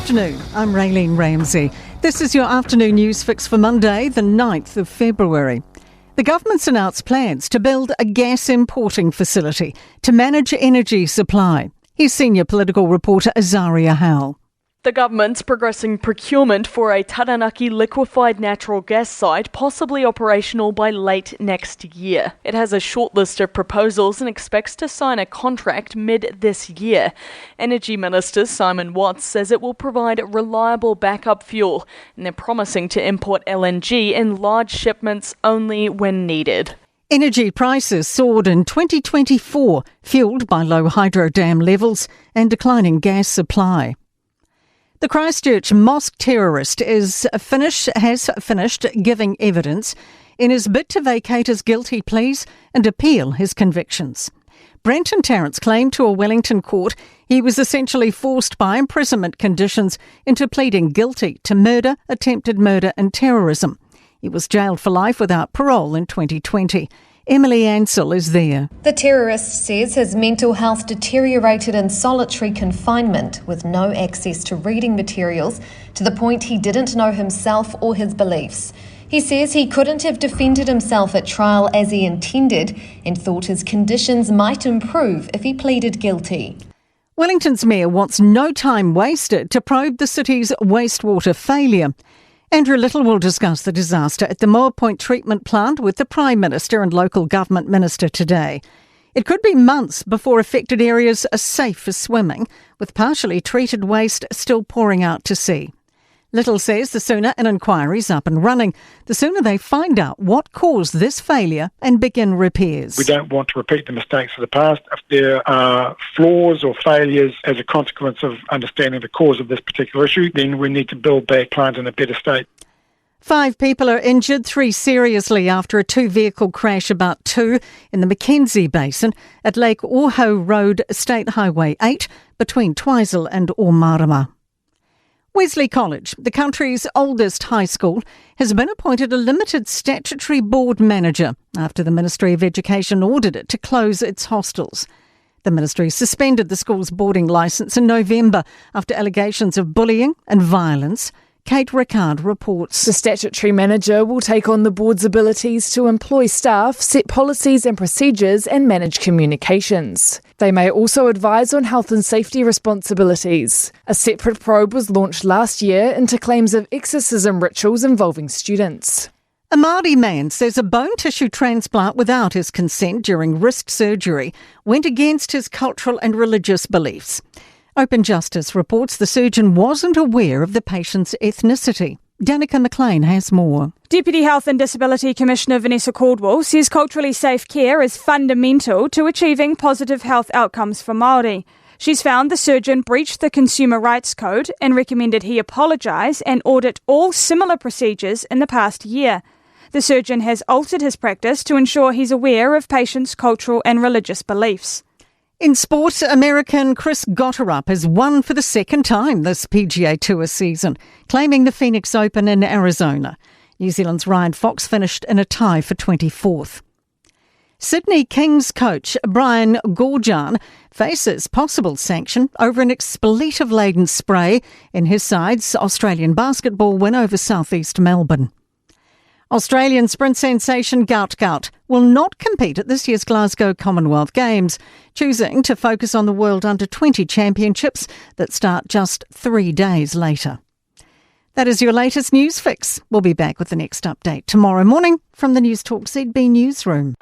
afternoon, I'm Raylene Ramsey. This is your afternoon news fix for Monday, the 9th of February. The government's announced plans to build a gas importing facility to manage energy supply. Here's senior political reporter Azaria Howell. The government's progressing procurement for a Taranaki liquefied natural gas site, possibly operational by late next year. It has a short list of proposals and expects to sign a contract mid this year. Energy Minister Simon Watts says it will provide reliable backup fuel, and they're promising to import LNG in large shipments only when needed. Energy prices soared in 2024, fuelled by low hydro dam levels and declining gas supply. The Christchurch mosque terrorist has finished giving evidence in his bid to vacate his guilty pleas and appeal his convictions. Brenton Tarrant claimed to a Wellington court he was essentially forced by imprisonment conditions into pleading guilty to murder, attempted murder and terrorism. He was jailed for life without parole in 2020. Emily Ansell is there. The terrorist says his mental health deteriorated in solitary confinement with no access to reading materials, to the point he didn't know himself or his beliefs. He says he couldn't have defended himself at trial as he intended and thought his conditions might improve if he pleaded guilty. Wellington's mayor wants no time wasted to probe the city's wastewater failure. Andrew Little will discuss the disaster at the Moa Point treatment plant with the Prime Minister and local government minister today. It could be months before affected areas are safe for swimming, with partially treated waste still pouring out to sea. Little says the sooner an inquiry's up and running, the sooner they find out what caused this failure and begin repairs. We don't want to repeat the mistakes of the past. If there are flaws or failures as a consequence of understanding the cause of this particular issue, then we need to build back plant in a better state. 5 people are injured, 3 seriously after a 2-vehicle crash about 2 in the Mackenzie Basin at Lake Oho Road, State Highway 8, between Twizel and Omarama. Wesley College, the country's oldest high school, has been appointed a limited statutory board manager after the Ministry of Education ordered it to close its hostels. The ministry suspended the school's boarding licence in November after allegations of bullying and violence. Kate Rickard reports. The statutory manager will take on the board's abilities to employ staff, set policies and procedures and manage communications. They may also advise on health and safety responsibilities. A separate probe was launched last year into claims of exorcism rituals involving students. A Māori man says a bone tissue transplant without his consent during wrist surgery went against his cultural and religious beliefs. Open Justice reports the surgeon wasn't aware of the patient's ethnicity. Danica McLean has more. Deputy Health and Disability Commissioner Vanessa Caldwell says culturally safe care is fundamental to achieving positive health outcomes for Māori. She's found the surgeon breached the Consumer Rights Code and recommended he apologise and audit all similar procedures in the past year. The surgeon has altered his practice to ensure he's aware of patients' cultural and religious beliefs. In sport, American Chris Gotterup has won for the second time this PGA Tour season, claiming the Phoenix Open in Arizona. New Zealand's Ryan Fox finished in a tie for 24th. Sydney Kings coach Brian Goorjian faces possible sanction over an expletive-laden spray in his side's Australian basketball win over southeast Melbourne. Australian sprint sensation Gout will not compete at this year's Glasgow Commonwealth Games, choosing to focus on the World Under-20 Championships that start just 3 days later. That is your latest news fix. We'll be back with the next update tomorrow morning from the Newstalk ZB newsroom.